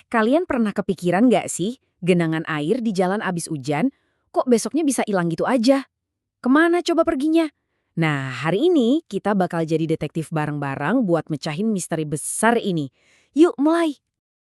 Kalian pernah kepikiran nggak sih, genangan air di jalan abis hujan, kok besoknya bisa hilang gitu aja? Kemana coba perginya? Nah, hari ini kita bakal jadi detektif bareng-bareng buat mecahin misteri besar ini. Yuk, mulai.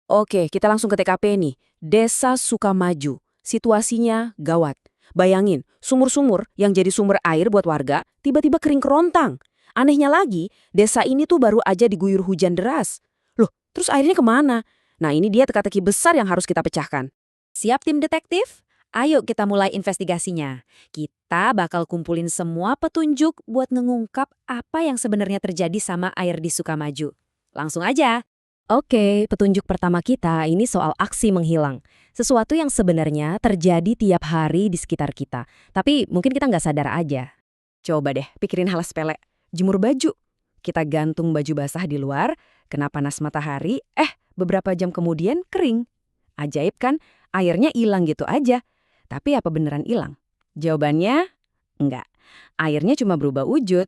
Oke, kita langsung ke TKP nih. Desa Sukamaju. Situasinya gawat. Bayangin, sumur-sumur yang jadi sumber air buat warga tiba-tiba kering kerontang. Anehnya lagi, desa ini tuh baru aja diguyur hujan deras. Loh, terus airnya kemana? Nah, ini dia teka-teki besar yang harus kita pecahkan. Siap tim detektif? Ayo kita mulai investigasinya. Kita bakal kumpulin semua petunjuk buat mengungkap apa yang sebenarnya terjadi sama air di Sukamaju. Langsung aja. Oke, petunjuk pertama kita ini soal aksi menghilang. Sesuatu yang sebenarnya terjadi tiap hari di sekitar kita. Tapi mungkin kita nggak sadar aja. Coba deh, pikirin hal sepele. Jemur baju. Kita gantung baju basah di luar, kena panas matahari, beberapa jam kemudian kering. Ajaib kan, airnya hilang gitu aja. Tapi apa beneran hilang? Jawabannya, enggak. Airnya cuma berubah wujud.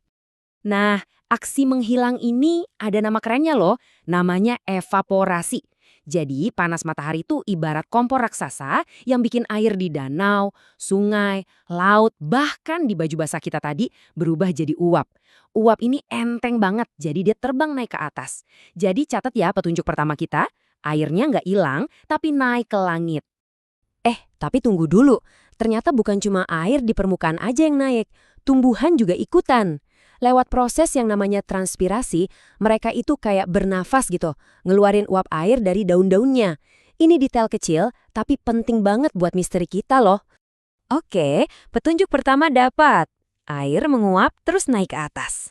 Nah, aksi menghilang ini ada nama kerennya loh, namanya evaporasi. Jadi panas matahari itu ibarat kompor raksasa yang bikin air di danau, sungai, laut, bahkan di baju basah kita tadi berubah jadi uap. Uap ini enteng banget, jadi dia terbang naik ke atas. Jadi catat ya petunjuk pertama kita, airnya nggak hilang tapi naik ke langit. Tapi tunggu dulu. Ternyata bukan cuma air di permukaan aja yang naik, tumbuhan juga ikutan. Lewat proses yang namanya transpirasi, mereka itu kayak bernafas gitu, ngeluarin uap air dari daun-daunnya. Ini detail kecil, tapi penting banget buat misteri kita loh. Oke, petunjuk pertama dapat. Air menguap terus naik ke atas.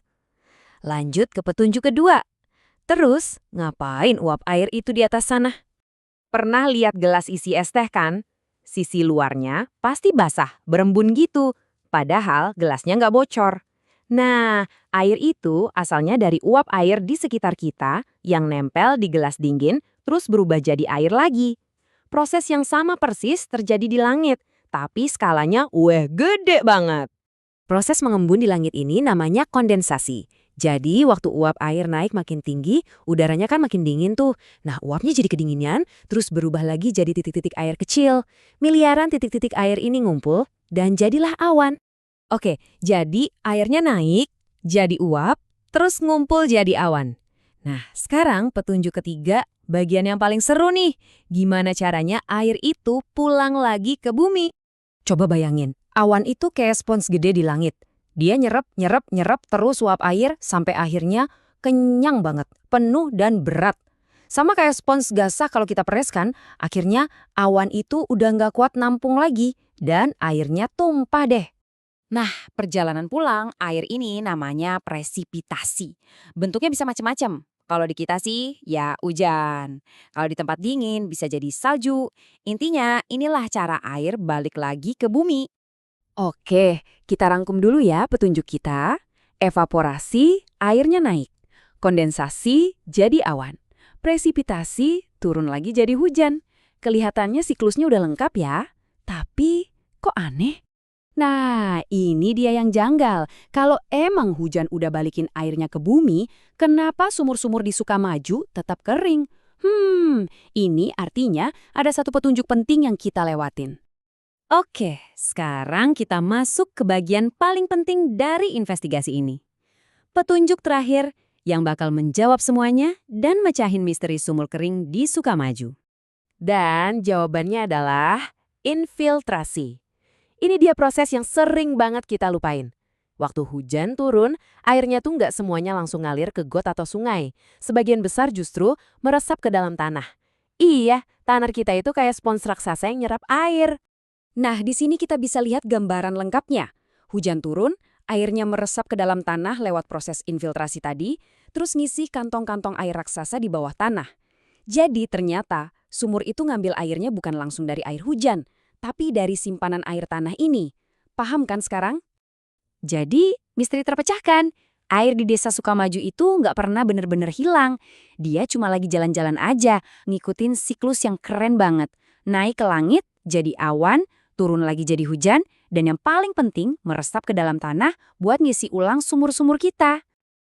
Lanjut ke petunjuk kedua. Terus, ngapain uap air itu di atas sana? Pernah lihat gelas isi es teh kan? Sisi luarnya pasti basah, berembun gitu. Padahal gelasnya nggak bocor. Nah, air itu asalnya dari uap air di sekitar kita yang nempel di gelas dingin terus berubah jadi air lagi. Proses yang sama persis terjadi di langit, tapi skalanya gede banget. Proses mengembun di langit ini namanya kondensasi. Jadi, waktu uap air naik makin tinggi, udaranya kan makin dingin tuh. Nah, uapnya jadi kedinginan, terus berubah lagi jadi titik-titik air kecil. Miliaran titik-titik air ini ngumpul, dan jadilah awan. Oke, jadi airnya naik, jadi uap, terus ngumpul jadi awan. Nah, sekarang petunjuk ketiga, bagian yang paling seru nih. Gimana caranya air itu pulang lagi ke bumi? Coba bayangin, awan itu kayak spons gede di langit. Dia nyerap terus uap air sampai akhirnya kenyang banget, penuh dan berat. Sama kayak spons gasah kalau kita pereskan, akhirnya awan itu udah nggak kuat nampung lagi dan airnya tumpah deh. Nah, perjalanan pulang, air ini namanya presipitasi. Bentuknya bisa macam-macam. Kalau di kita sih, ya hujan. Kalau di tempat dingin, bisa jadi salju. Intinya, inilah cara air balik lagi ke bumi. Oke, kita rangkum dulu ya petunjuk kita. Evaporasi, airnya naik. Kondensasi, jadi awan. Presipitasi, turun lagi jadi hujan. Kelihatannya siklusnya udah lengkap ya. Tapi, kok aneh? Nah, ini dia yang janggal. Kalau emang hujan udah balikin airnya ke bumi, kenapa sumur-sumur di Sukamaju tetap kering? Ini artinya ada satu petunjuk penting yang kita lewatin. Oke, sekarang kita masuk ke bagian paling penting dari investigasi ini. Petunjuk terakhir yang bakal menjawab semuanya dan mecahin misteri sumur kering di Sukamaju. Dan jawabannya adalah infiltrasi. Ini dia proses yang sering banget kita lupain. Waktu hujan turun, airnya tuh nggak semuanya langsung ngalir ke got atau sungai. Sebagian besar justru meresap ke dalam tanah. Iya, tanah kita itu kayak spons raksasa yang nyerap air. Nah, di sini kita bisa lihat gambaran lengkapnya. Hujan turun, airnya meresap ke dalam tanah lewat proses infiltrasi tadi, terus ngisi kantong-kantong air raksasa di bawah tanah. Jadi ternyata sumur itu ngambil airnya bukan langsung dari air hujan, tapi dari simpanan air tanah ini. Paham kan sekarang? Jadi, misteri terpecahkan. Air di desa Sukamaju itu nggak pernah bener-bener hilang. Dia cuma lagi jalan-jalan aja, ngikutin siklus yang keren banget. Naik ke langit, jadi awan, turun lagi jadi hujan, dan yang paling penting meresap ke dalam tanah buat ngisi ulang sumur-sumur kita.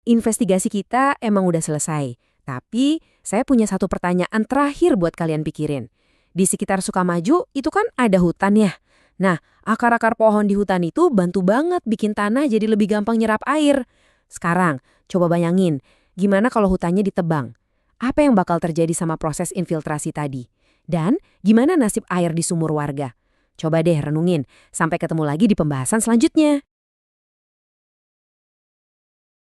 Investigasi kita emang udah selesai, tapi Saya punya satu pertanyaan terakhir buat kalian pikirin. Di sekitar Sukamaju itu kan ada hutan ya. Nah, akar-akar pohon di hutan itu bantu banget bikin tanah jadi lebih gampang nyerap air. Sekarang, coba bayangin, gimana kalau hutannya ditebang? Apa yang bakal terjadi sama proses infiltrasi tadi? Dan gimana nasib air di sumur warga? Coba deh renungin. Sampai ketemu lagi di pembahasan selanjutnya.